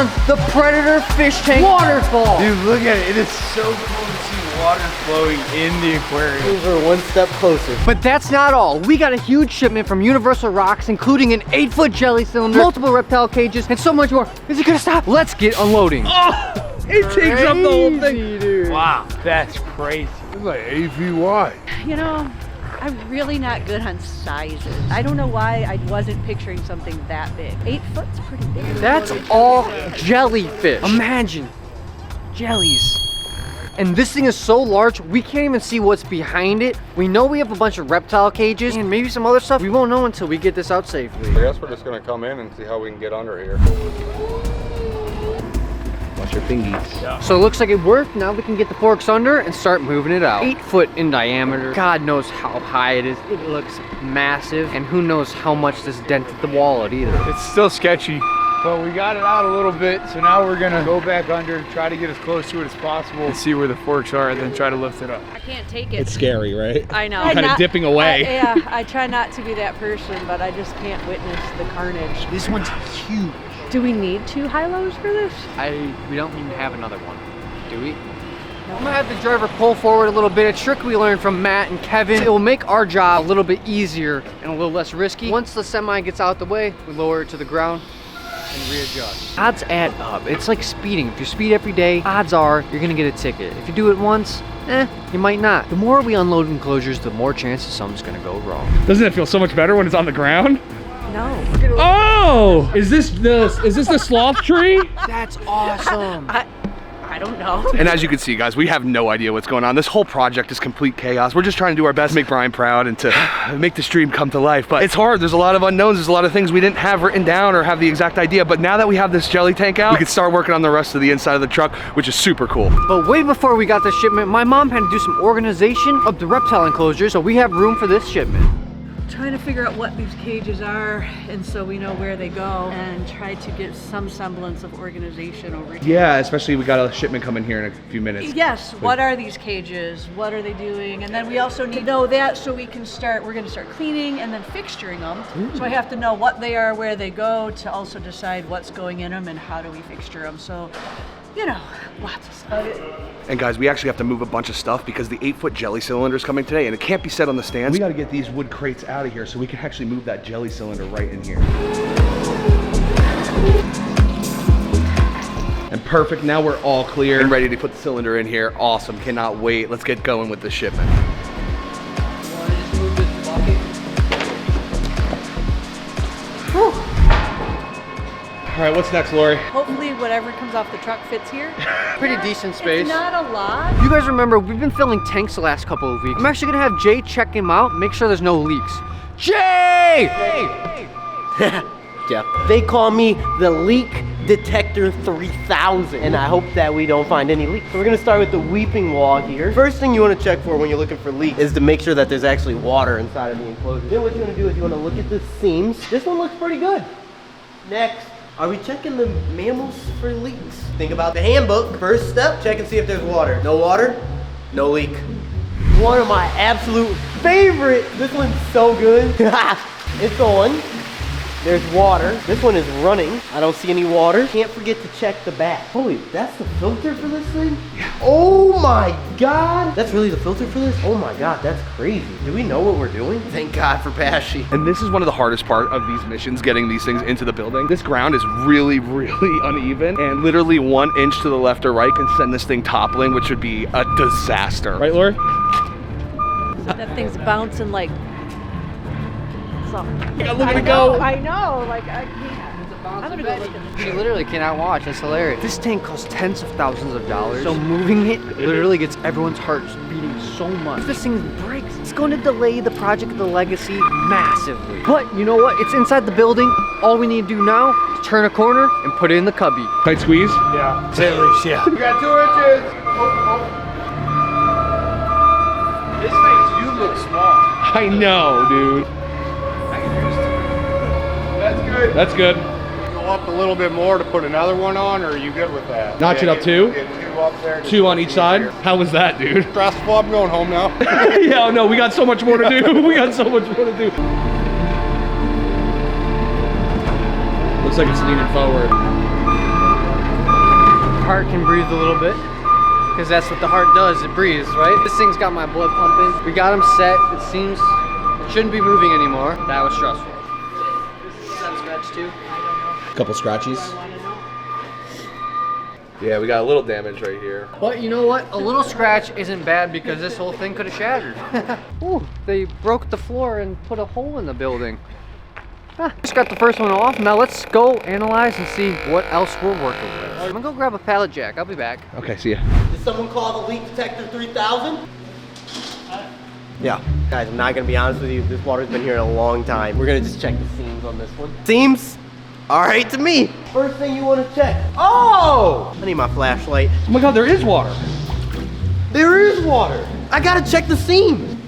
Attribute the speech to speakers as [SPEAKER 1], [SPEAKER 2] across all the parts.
[SPEAKER 1] on the Predator Fish Tank waterfall.
[SPEAKER 2] Dude, look at it. It is so cool to see water flowing in the aquarium.
[SPEAKER 3] These are one step closer.
[SPEAKER 1] But that's not all. We got a huge shipment from Universal Rocks, including an 8-foot jelly cylinder, multiple reptile cages, and so much more. Is it gonna stop? Let's get unloading.
[SPEAKER 2] Oh, it takes up the whole thing.
[SPEAKER 1] Dude.
[SPEAKER 2] Wow, that's crazy. It's like 8 feet wide.
[SPEAKER 4] You know, I'm really not good on sizes. I don't know why I wasn't picturing something that big. 8 foot's pretty big.
[SPEAKER 1] That's all jellyfish. Imagine jellies. And this thing is so large, we can't even see what's behind it. We know we have a bunch of reptile cages and maybe some other stuff. We won't know until we get this out safely.
[SPEAKER 5] I guess we're just gonna come in and see how we can get under here. Watch your fingies.
[SPEAKER 2] Yeah.
[SPEAKER 1] So it looks like it worked. Now we can get the forks under and start moving it out. 8 foot in diameter. God knows how high it is. It looks massive. And who knows how much this dented the wallet either.
[SPEAKER 2] It's still sketchy, but we got it out a little bit. So now we're gonna go back under, try to get as close to it as possible and see where the forks are, and then try to lift it up.
[SPEAKER 4] I can't take it.
[SPEAKER 5] It's scary, right?
[SPEAKER 4] I know.
[SPEAKER 5] Kind of dipping away.
[SPEAKER 4] Yeah, I try not to be that person, but I just can't witness the carnage.
[SPEAKER 1] This one's huge.
[SPEAKER 4] Do we need 2 high-lows for this?
[SPEAKER 1] We don't even have another one, do we? I'm gonna have the driver pull forward a little bit. A trick we learned from Matt and Kevin. It will make our job a little bit easier and a little less risky. Once the semi gets out the way, we lower it to the ground and readjust. Odds add up. It's like speeding. If you speed every day, odds are you're gonna get a ticket. If you do it once, you might not. The more we unload enclosures, the more chances something's gonna go wrong.
[SPEAKER 5] Doesn't it feel so much better when it's on the ground?
[SPEAKER 4] No.
[SPEAKER 5] Oh! Is this the sloth tree?
[SPEAKER 1] That's awesome.
[SPEAKER 4] I don't know.
[SPEAKER 5] And as you can see, guys, we have no idea what's going on. This whole project is complete chaos. We're just trying to do our best to make Brian proud and to make the stream come to life. But it's hard. There's a lot of unknowns. There's a lot of things we didn't have written down or have the exact idea. But now that we have this jelly tank out, we can start working on the rest of the inside of the truck, which is super cool.
[SPEAKER 1] But way before we got the shipment, my mom had to do some organization of the reptile enclosures, so we have room for this shipment.
[SPEAKER 4] Trying to figure out what these cages are, and so we know where they go, and try to get some semblance of organization over here.
[SPEAKER 5] Yeah, especially we got a shipment coming here in a few minutes.
[SPEAKER 4] Yes, what are these cages? What are they doing? And then we also need to know that so we can we're gonna start cleaning and then fixturing them. So I have to know what they are, where they go, to also decide what's going in them and how do we fixture them. So, you know, lots of stuff.
[SPEAKER 5] And guys, we actually have to move a bunch of stuff because the 8-foot jelly cylinder is coming today and it can't be set on the stands. We got to get these wood crates out of here so we can actually move that jelly cylinder right in here. And perfect, now we're all clear and ready to put the cylinder in here. Awesome, cannot wait. Let's get going with the shipment. All right, what's next, Lori?
[SPEAKER 4] Hopefully whatever comes off the truck fits here.
[SPEAKER 1] Pretty decent space.
[SPEAKER 4] It's not a lot.
[SPEAKER 1] You guys remember, we've been filling tanks the last couple of weeks. I'm actually gonna have Jay check him out, make sure there's no leaks. Jay!
[SPEAKER 3] Jeff. They call me the Leak Detector 3000, and I hope that we don't find any leaks. So we're gonna start with the weeping wall here. First thing you wanna check for when you're looking for leaks is to make sure that there's actually water inside of the enclosure. Then what you're gonna do is you wanna look at the seams. This one looks pretty good. Next, are we checking the mammals for leaks? Think about the handbook. First step, check and see if there's water. No water, no leak. One of my absolute favorite. This one's so good. It's on. There's water. This one is running. I don't see any water. Can't forget to check the back. Holy, that's the filter for this thing? Yeah. Oh my God. That's really the filter for this? Oh my God, that's crazy. Do we know what we're doing? Thank God for Pashy.
[SPEAKER 5] And this is one of the hardest part of these missions, getting these things into the building. This ground is really, really uneven, and literally 1 inch to the left or right can send this thing toppling, which would be a disaster. Right, Lori?
[SPEAKER 4] That thing's bouncing like something.
[SPEAKER 5] Look at it go.
[SPEAKER 4] I know, like I can't. I'm gonna go look at
[SPEAKER 1] She literally cannot watch, that's hilarious. This tank costs tens of thousands of dollars, so moving it literally gets everyone's hearts beating so much. If this thing breaks, it's going to delay the project of the legacy massively. But you know what? It's inside the building. All we need to do now is turn a corner and put it in the cubby.
[SPEAKER 5] Tight squeeze?
[SPEAKER 2] Yeah, at least, yeah. We got 2 inches. This makes you look small.
[SPEAKER 5] I know, dude.
[SPEAKER 2] That's good.
[SPEAKER 5] That's good.
[SPEAKER 2] Go up a little bit more to put another one on, or are you good with that?
[SPEAKER 5] Notch it up two?
[SPEAKER 2] Get 2 up there.
[SPEAKER 5] 2 on each side? How was that, dude?
[SPEAKER 2] Stressful, I'm going home now.
[SPEAKER 5] Yeah, no, we got so much more to do. We got so much more to do. Looks like it's leaning forward.
[SPEAKER 1] heart can breathe a little bit, because that's what the heart does, it breathes, right? This thing's got my blood pumping. We got him set. It seems it shouldn't be moving anymore. That was stressful. Is that a scratch too?
[SPEAKER 5] Couple scratchies. Yeah, we got a little damage right here.
[SPEAKER 1] But you know what? A little scratch isn't bad because this whole thing could have shattered. Ooh, they broke the floor and put a hole in the building. Just got the first one off. Now let's go analyze and see what else we're working with. I'm gonna go grab a pallet jack. I'll be back.
[SPEAKER 5] Okay, see ya.
[SPEAKER 3] Did someone call the leak detector 3000? Yeah. Guys, I'm not gonna be honest with you. This water's been here a long time. We're gonna just check the seams on this one. Seams? All right to me. First thing you wanna check. Oh! I need my flashlight.
[SPEAKER 5] Oh my God, there is water.
[SPEAKER 3] There is water. I gotta check the seam.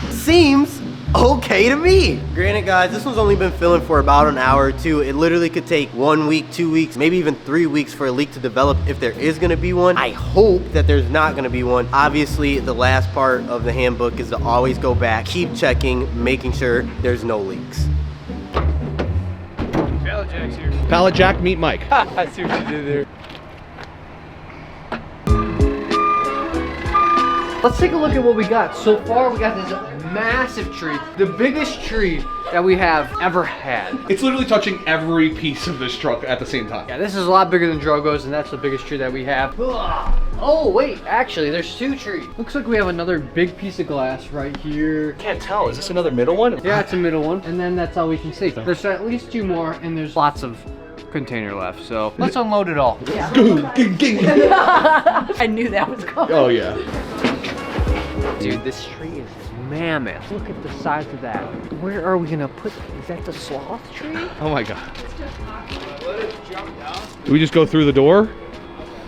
[SPEAKER 3] Seems okay to me. Granted, guys, this one's only been filling for about an hour or two. It literally could take 1 week, 2 weeks, maybe even 3 weeks for a leak to develop if there is gonna be one. I hope that there's not gonna be one. Obviously, the last part of the handbook is to always go back, keep checking, making sure there's no leaks.
[SPEAKER 2] Pallet jack's here.
[SPEAKER 5] Pallet jack, meet Mike.
[SPEAKER 2] I see what you did there.
[SPEAKER 1] Let's take a look at what we got. So far, we got this massive tree. The biggest tree that we have ever had.
[SPEAKER 5] It's literally touching every piece of this truck at the same time.
[SPEAKER 1] Yeah, this is a lot bigger than Drogo's, and that's the biggest tree that we have. Oh, wait, actually, there's 2 trees. Looks like we have another big piece of glass right here.
[SPEAKER 5] Can't tell. Is this another middle one?
[SPEAKER 1] Yeah, it's a middle one, and then that's all we can see. There's at least 2 more, and there's lots of container left, so let's unload it all.
[SPEAKER 4] I knew that was coming.
[SPEAKER 5] Oh yeah.
[SPEAKER 1] Dude, this tree is mammoth. Look at the size of that. Where are we gonna put, is that the sloth tree?
[SPEAKER 5] Oh my God. Do we just go through the door?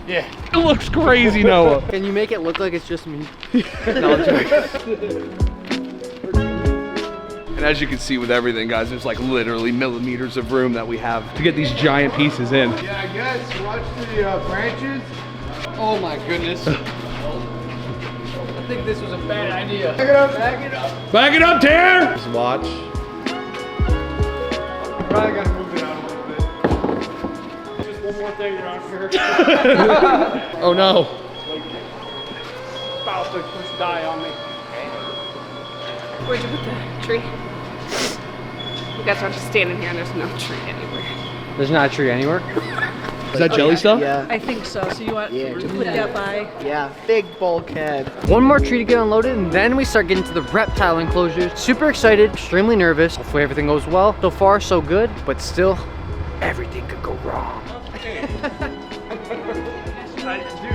[SPEAKER 2] Yeah.
[SPEAKER 5] It looks crazy, Noah.
[SPEAKER 1] Can you make it look like it's just me?
[SPEAKER 5] No, I'm joking. And as you can see with everything, guys, there's like literally millimeters of room that we have to get these giant pieces in.
[SPEAKER 2] Yeah, I guess. Watch the branches.
[SPEAKER 1] Oh my goodness. I think this was a bad idea.
[SPEAKER 2] Back it up. Back it up.
[SPEAKER 5] Back it up, Tanner! Just watch.
[SPEAKER 2] Probably gotta move it out a little bit. Just one more thing around here.
[SPEAKER 5] Oh no.
[SPEAKER 2] About to push die on me.
[SPEAKER 6] Where'd you put the tree? You guys are just standing here and there's no tree anywhere.
[SPEAKER 1] There's not a tree anywhere.
[SPEAKER 5] Is that jelly stuff?
[SPEAKER 3] Yeah.
[SPEAKER 4] I think so. So you want
[SPEAKER 3] Yeah,
[SPEAKER 4] to put that by?
[SPEAKER 3] Yeah, big bulkhead.
[SPEAKER 1] One more tree to get unloaded, and then we start getting to the reptile enclosures. Super excited, extremely nervous. Hopefully everything goes well. So far, so good, but still, everything could go wrong.
[SPEAKER 2] Dude,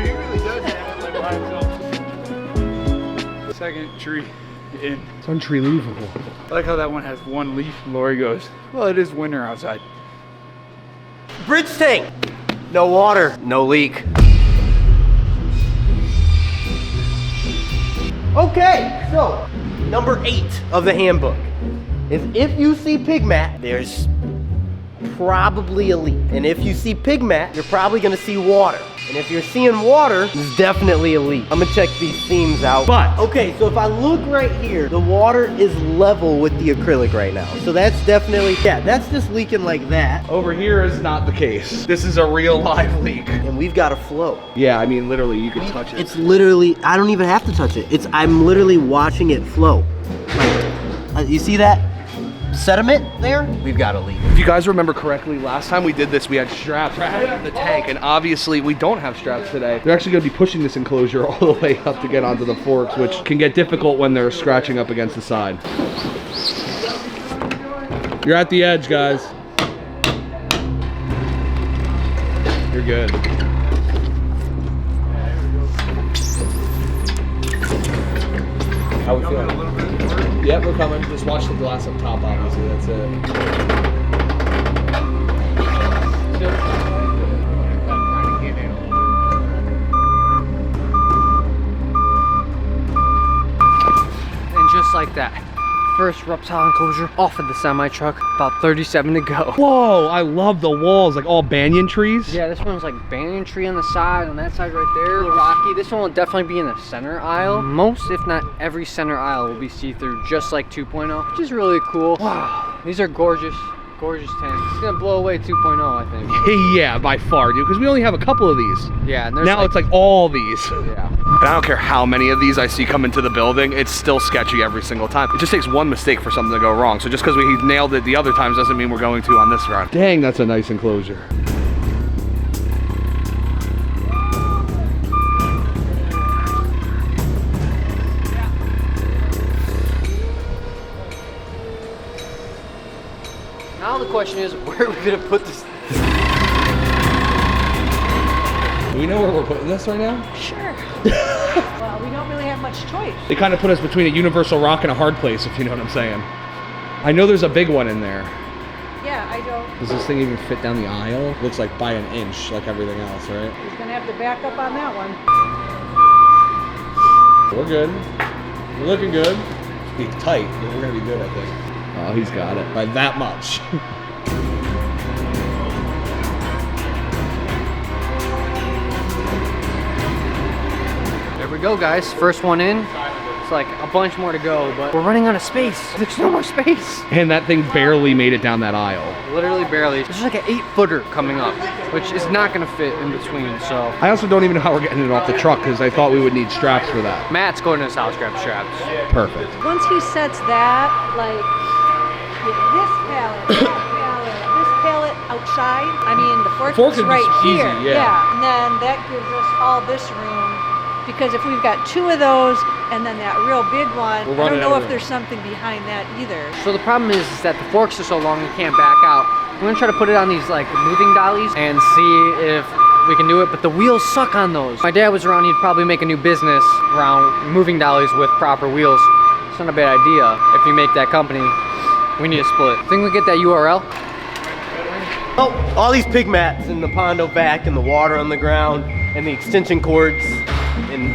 [SPEAKER 2] he really does have it like by himself. Second tree in.
[SPEAKER 5] It's unbelievable.
[SPEAKER 2] I like how that one has 1 leaf. Lori goes, well, it is winter outside.
[SPEAKER 3] Bridge tank. No water, no leak. Okay, so number 8 of the handbook is if you see pig mat, there's probably a leak. And if you see pig mat, you're probably gonna see water. And if you're seeing water, there's definitely a leak. I'm gonna check these seams out.
[SPEAKER 5] But-
[SPEAKER 3] okay, so if I look right here, the water is level with the acrylic right now. So that's definitely, yeah, that's just leaking like that.
[SPEAKER 5] Over here is not the case. This is a real live leak.
[SPEAKER 3] And we've got a flow.
[SPEAKER 5] Yeah, I mean, literally, you can touch it.
[SPEAKER 3] It's literally, I don't even have to touch it. I'm literally watching it flow. Like, you see that sediment there? We've got a leak.
[SPEAKER 5] If you guys remember correctly, last time we did this, we had straps in the tank, and obviously we don't have straps today. They're actually gonna be pushing this enclosure all the way up to get onto the forks, which can get difficult when they're scratching up against the side. You're at the edge, guys. You're good. How we feeling? Yep, we're coming. Just watch the glass up top, obviously. That's it.
[SPEAKER 1] And just like that, first reptile enclosure off of the semi-truck, about 37 to go.
[SPEAKER 5] Whoa, I love the walls, like all banyan trees.
[SPEAKER 1] Yeah, this one's like banyan tree on the side, on that side right there, a little rocky. This one will definitely be in the center aisle. Most, if not every center aisle will be see-through, just like 2.0, which is really cool. Wow, these are gorgeous. Gorgeous tank. It's gonna blow away 2.0, I think.
[SPEAKER 5] Yeah, by far, dude, because we only have a couple of these.
[SPEAKER 1] Yeah, and there's
[SPEAKER 5] Now it's like all these.
[SPEAKER 1] Yeah.
[SPEAKER 5] And I don't care how many of these I see come into the building, it's still sketchy every single time. It just takes one mistake for something to go wrong. So just because we nailed it the other times doesn't mean we're going to on this run. Dang, that's a nice enclosure.
[SPEAKER 1] Now the question is, where are we gonna put this?
[SPEAKER 5] Do we know where we're putting this right now?
[SPEAKER 4] Sure. Well, we don't really have much choice.
[SPEAKER 5] They kind of put us between a universal rock and a hard place, if you know what I'm saying. I know there's a big one in there.
[SPEAKER 4] Yeah, I don't.
[SPEAKER 5] Does this thing even fit down the aisle? Looks like by an inch, like everything else, right?
[SPEAKER 4] He's gonna have to back up on that one.
[SPEAKER 5] We're good. We're looking good. Be tight, but we're gonna be good, I think. Oh, he's got it. By that much.
[SPEAKER 1] There we go, guys. First one in. It's like a bunch more to go, but we're running out of space. There's no more space.
[SPEAKER 5] And that thing barely made it down that aisle.
[SPEAKER 1] Literally barely. There's like an 8-footer coming up, which is not gonna fit in between, so.
[SPEAKER 5] I also don't even know how we're getting it off the truck because I thought we would need straps for that.
[SPEAKER 1] Matt's going to his house, grab straps.
[SPEAKER 5] Perfect.
[SPEAKER 4] Once he sets that, like, this pallet outside, I mean, the fork
[SPEAKER 5] Fork
[SPEAKER 4] is
[SPEAKER 5] is
[SPEAKER 4] right
[SPEAKER 5] easy,
[SPEAKER 4] here.
[SPEAKER 5] yeah.
[SPEAKER 4] And then that gives us all this room, because if we've got 2 of those and then that real big one,
[SPEAKER 5] We're
[SPEAKER 4] I
[SPEAKER 5] running
[SPEAKER 4] don't know
[SPEAKER 5] out
[SPEAKER 4] if
[SPEAKER 5] of
[SPEAKER 4] there's something behind that either.
[SPEAKER 1] So the problem is that the forks are so long you can't back out. I'm gonna try to put it on these like moving dollies and see if we can do it, but the wheels suck on those. If my dad was around, he'd probably make a new business around moving dollies with proper wheels. It's not a bad idea. If you make that company, we need a split. Think we get that URL?
[SPEAKER 3] Oh, all these pig mats in the pondo back and the water on the ground and the extension cords, and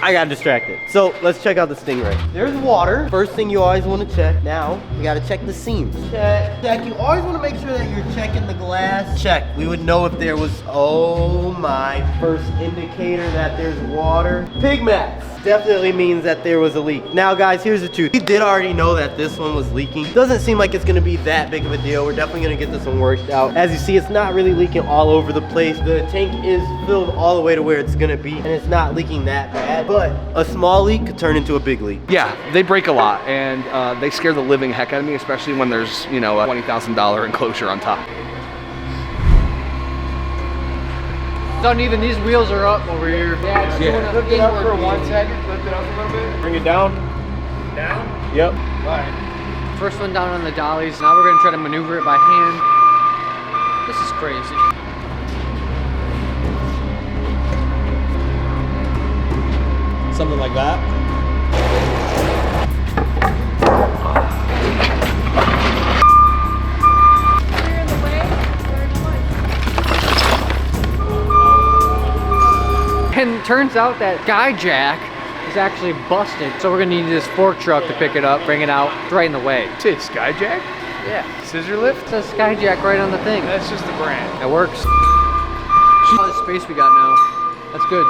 [SPEAKER 3] I got distracted. So let's check out the Stingray. There's water. First thing you always want to check. Now you got to check the seams. Check. You always want to make sure that you're checking the glass. Check. We would know if there was, oh my, first indicator that there's water. Pig mats. Definitely means that there was a leak. Now guys, here's the truth. We did already know that this one was leaking. Doesn't seem like it's gonna be that big of a deal. We're definitely gonna get this one worked out. As you see, it's not really leaking all over the place. The tank is filled all the way to where it's gonna be, and it's not leaking that bad. But a small leak could turn into a big leak.
[SPEAKER 5] Yeah, they break a lot, and they scare the living heck out of me, especially when there's, you know, a $20,000 enclosure on top.
[SPEAKER 1] It's uneven. These wheels are up over here. Yeah, it's doing a
[SPEAKER 2] Lift it up for
[SPEAKER 1] inward
[SPEAKER 2] 1
[SPEAKER 1] beam.
[SPEAKER 2] second. Lift it up a little bit.
[SPEAKER 3] Bring it down.
[SPEAKER 2] Down?
[SPEAKER 3] Yep.
[SPEAKER 2] Right.
[SPEAKER 1] First one down on the dollies. Now we're gonna try to maneuver it by hand. This is crazy.
[SPEAKER 5] Something like that.
[SPEAKER 4] Clear in the way, very much.
[SPEAKER 1] And it turns out that guy jack is actually busted. So we're gonna need this fork truck to pick it up, bring it out. It's right in the way.
[SPEAKER 2] Say it's Skyjack?
[SPEAKER 1] Yeah.
[SPEAKER 2] Scissor lift?
[SPEAKER 1] It says Skyjack right on the thing.
[SPEAKER 2] That's just the brand.
[SPEAKER 1] That works. All the space we got now. That's good.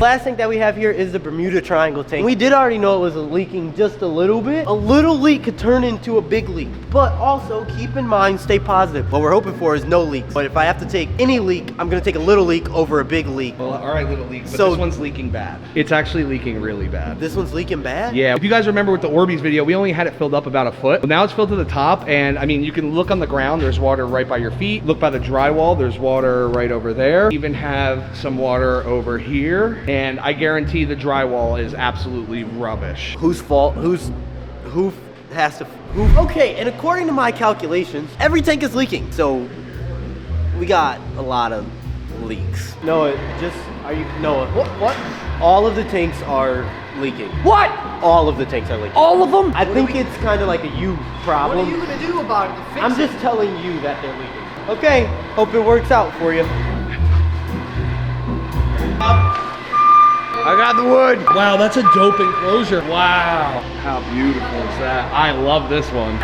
[SPEAKER 3] Last thing that we have here is the Bermuda Triangle tank. We did already know it was leaking just a little bit. A little leak could turn into a big leak, but also keep in mind, stay positive. What we're hoping for is no leaks. But if I have to take any leak, I'm gonna take a little leak over a big leak.
[SPEAKER 5] Well, all right, little leak, but
[SPEAKER 3] So-
[SPEAKER 5] this one's leaking bad. It's actually leaking really bad.
[SPEAKER 3] This one's leaking bad?
[SPEAKER 5] Yeah, if you guys remember with the Orbeez video, we only had it filled up about a foot. Well, now it's filled to the top, and I mean, you can look on the ground, there's water right by your feet. Look by the drywall, there's water right over there. Even have some water over here, and I guarantee the drywall is absolutely rubbish.
[SPEAKER 3] Whose fault? Who has to? Okay, and according to my calculations, every tank is leaking. So we got a lot of leaks. Noah, Noah? What? All of the tanks are leaking.
[SPEAKER 1] What?
[SPEAKER 3] All of the tanks are leaking.
[SPEAKER 1] All of them?
[SPEAKER 3] I think it's kind of like a you problem.
[SPEAKER 1] What are you gonna do about it to fix
[SPEAKER 3] I'm
[SPEAKER 1] it?
[SPEAKER 3] just telling you that they're leaking. Okay, hope it works out for you.
[SPEAKER 2] I got the wood.
[SPEAKER 5] Wow, that's a dope enclosure. Wow, how beautiful is that? I love this one.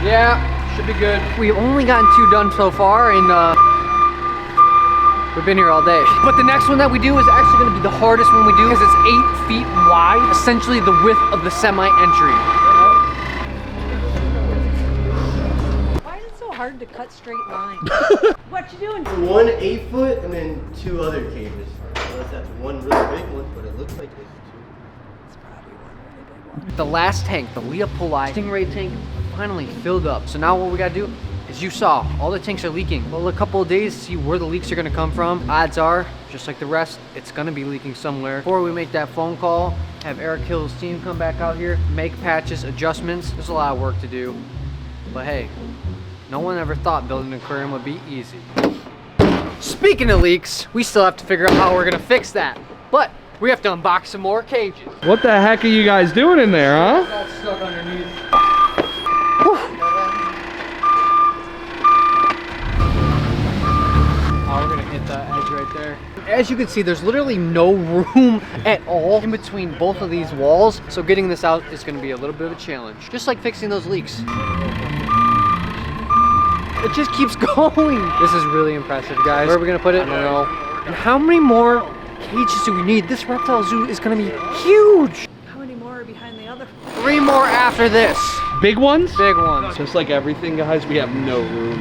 [SPEAKER 1] Yeah, should be good. We've only gotten 2 done so far, and We've been here all day. But the next one that we do is actually gonna be the hardest one we do because it's 8 feet wide, essentially the width of the semi-entry.
[SPEAKER 4] Why is it so hard to cut straight lines? What you doing?
[SPEAKER 3] One 8 foot and then 2 other cages. Unless that's one really big one, but it looks like there's 2. It's probably one really big one.
[SPEAKER 1] The last tank, the Leopoli Stingray tank, finally filled up. So now what we gotta do, as you saw, all the tanks are leaking. Well, a couple of days to see where the leaks are gonna come from. Odds are, just like the rest, it's gonna be leaking somewhere. Before we make that phone call, have Eric Hill's team come back out here, make patches, adjustments. There's a lot of work to do. But hey, no one ever thought building an aquarium would be easy. Speaking of leaks, we still have to figure out how we're gonna fix that. But we have to unbox some more cages.
[SPEAKER 5] What the heck are you guys doing in there, huh?
[SPEAKER 1] That's stuck underneath. Oh, we're gonna hit the edge right there. As you can see, there's literally no room at all in between both of these walls. So getting this out is gonna be a little bit of a challenge. Just like fixing those leaks. It just keeps going. This is really impressive, guys. Where are we gonna put it? I don't know. And how many more cages do we need? This reptile zoo is gonna be huge.
[SPEAKER 4] How many more are behind the other?
[SPEAKER 1] 3 more after this.
[SPEAKER 5] Big ones?
[SPEAKER 1] Big ones.
[SPEAKER 5] Just like everything, guys, we have no room.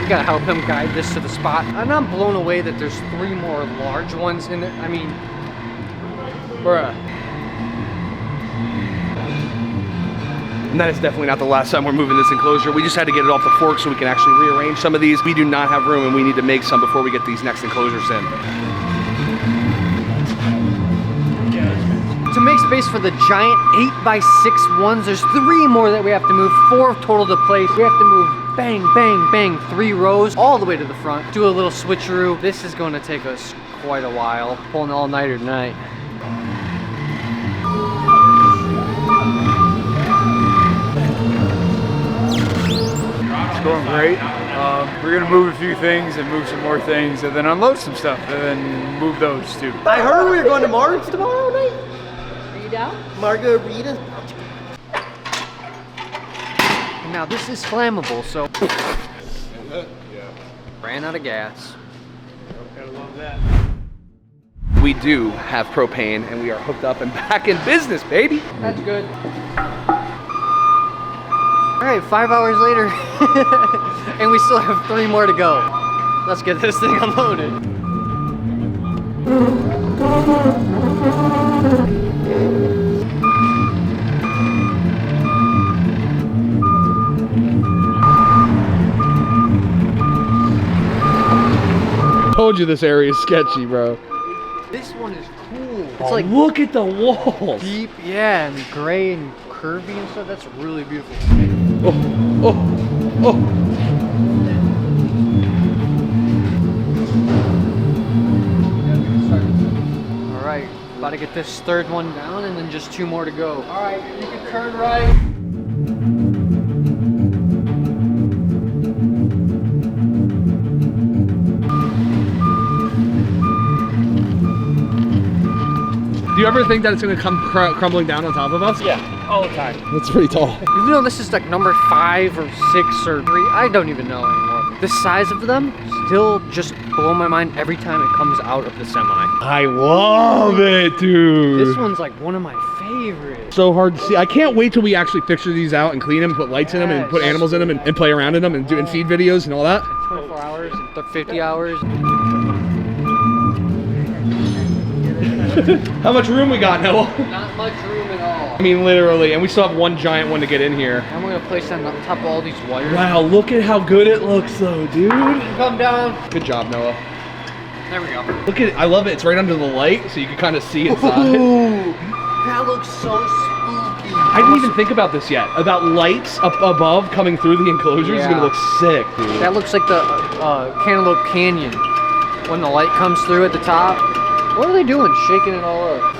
[SPEAKER 1] We gotta help him guide this to the spot. And I'm blown away that there's 3 more large ones in it. I mean, bruh.
[SPEAKER 5] And that is definitely not the last time we're moving this enclosure. We just had to get it off the fork so we can actually rearrange some of these. We do not have room and we need to make some before we get these next enclosures in.
[SPEAKER 1] To make space for the giant 8x6 ones, there's 3 more that we have to move, 4 total to place. We have to move bang, bang, bang, 3 rows all the way to the front. Do a little switcheroo. This is gonna take us quite a while. Pulling all-nighter tonight.
[SPEAKER 2] Going great. We're gonna move a few things and move some more things and then unload some stuff and then move those too.
[SPEAKER 3] I heard we were going to Mars tomorrow night.
[SPEAKER 4] Are you down?
[SPEAKER 3] Margarita.
[SPEAKER 1] Now this is flammable, so ran out of gas.
[SPEAKER 2] Gotta love that.
[SPEAKER 5] We do have propane and we are hooked up and back in business, baby.
[SPEAKER 1] That's good. All right, 5 hours later, and we still have 3 more to go. Let's get this thing unloaded.
[SPEAKER 5] Told you this area is sketchy, bro.
[SPEAKER 1] This one is cool. It's
[SPEAKER 5] Oh,
[SPEAKER 1] like
[SPEAKER 5] look at the walls.
[SPEAKER 1] deep, yeah, and gray and curvy and stuff. That's really beautiful.
[SPEAKER 5] Oh, oh, oh.
[SPEAKER 1] All right, about to get this 3rd one down and then just 2 more to go. All right, you can turn right.
[SPEAKER 5] Do you ever think that it's gonna come crumbling down on top of us?
[SPEAKER 2] Yeah, all the time.
[SPEAKER 5] That's pretty tall.
[SPEAKER 1] Even though this is like number 5 or 6 or 3, I don't even know anymore. The size of them still just blow my mind every time it comes out of the semi.
[SPEAKER 5] I love it, dude.
[SPEAKER 1] This one's like one of my favorites.
[SPEAKER 5] So hard to see. I can't wait till we actually picture these out and clean them, put lights in them, and put
[SPEAKER 1] Yes.
[SPEAKER 5] animals in them, and play around in them, and do feed videos and all that.
[SPEAKER 1] 24 hours and 50 hours.
[SPEAKER 5] How much room we got, Noah?
[SPEAKER 1] Not much room at all.
[SPEAKER 5] I mean, literally, and we still have one giant one to get in here.
[SPEAKER 1] I'm gonna place them on top of all these wires.
[SPEAKER 5] Wow, look at how good it looks, though, dude.
[SPEAKER 1] Come down.
[SPEAKER 5] Good job, Noah.
[SPEAKER 1] There we go.
[SPEAKER 5] Look at it. I love it. It's right under the light, so you can kind of see inside.
[SPEAKER 1] Ooh, that looks so spooky.
[SPEAKER 5] I didn't even think about this yet. About lights up above coming through the enclosure is
[SPEAKER 1] Yeah.
[SPEAKER 5] gonna look sick, dude.
[SPEAKER 1] That looks like the Cantaloupe Canyon when the light comes through at the top. What are they doing? Shaking it all up.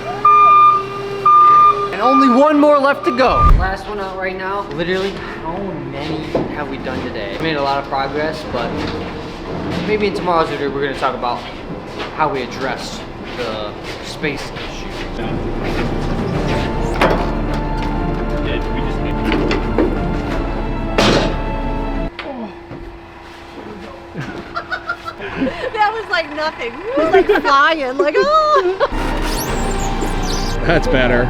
[SPEAKER 1] And only 1 more left to go. Last one out right now. Literally, how many have we done today? We made a lot of progress, but maybe in tomorrow's video we're gonna talk about how we address the space issue.
[SPEAKER 4] That was like nothing. It was like flying, like, oh!
[SPEAKER 7] That's better.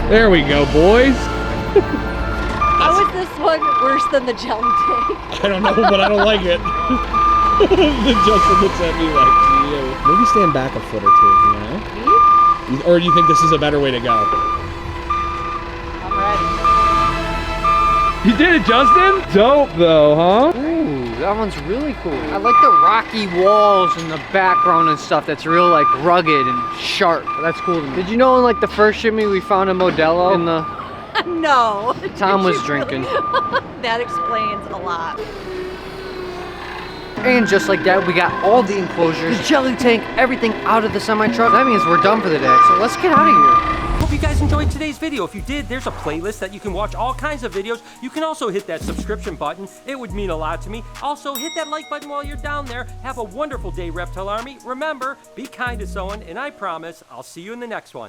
[SPEAKER 7] There we go, boys.
[SPEAKER 4] How is this one worse than the jelly tank?
[SPEAKER 7] I don't know, but I don't like it. Justin looks at me like, you. Maybe stand back a foot or two, you know?
[SPEAKER 4] Me?
[SPEAKER 7] Or do you think this is a better way to go?
[SPEAKER 4] I'm ready.
[SPEAKER 7] You did it, Justin? Dope though, huh?
[SPEAKER 1] Ooh, that one's really cool. I like the rocky walls and the background and stuff that's real like rugged and sharp. That's cool to me. Did you know in like the first shipment we found a Modelo in the...
[SPEAKER 4] No.
[SPEAKER 1] Tom was
[SPEAKER 4] Did you really?
[SPEAKER 1] drinking.
[SPEAKER 4] That explains a lot.
[SPEAKER 1] And just like that, we got all the enclosures, the jelly tank, everything out of the semi-truck. That means we're done for the day. So let's get out of here.
[SPEAKER 8] Hope you guys enjoyed today's video. If you did, there's a playlist that you can watch all kinds of videos. You can also hit that subscription button. It would mean a lot to me. Also, hit that like button while you're down there. Have a wonderful day, Reptile Army. Remember, be kind to someone, and I promise I'll see you in the next one.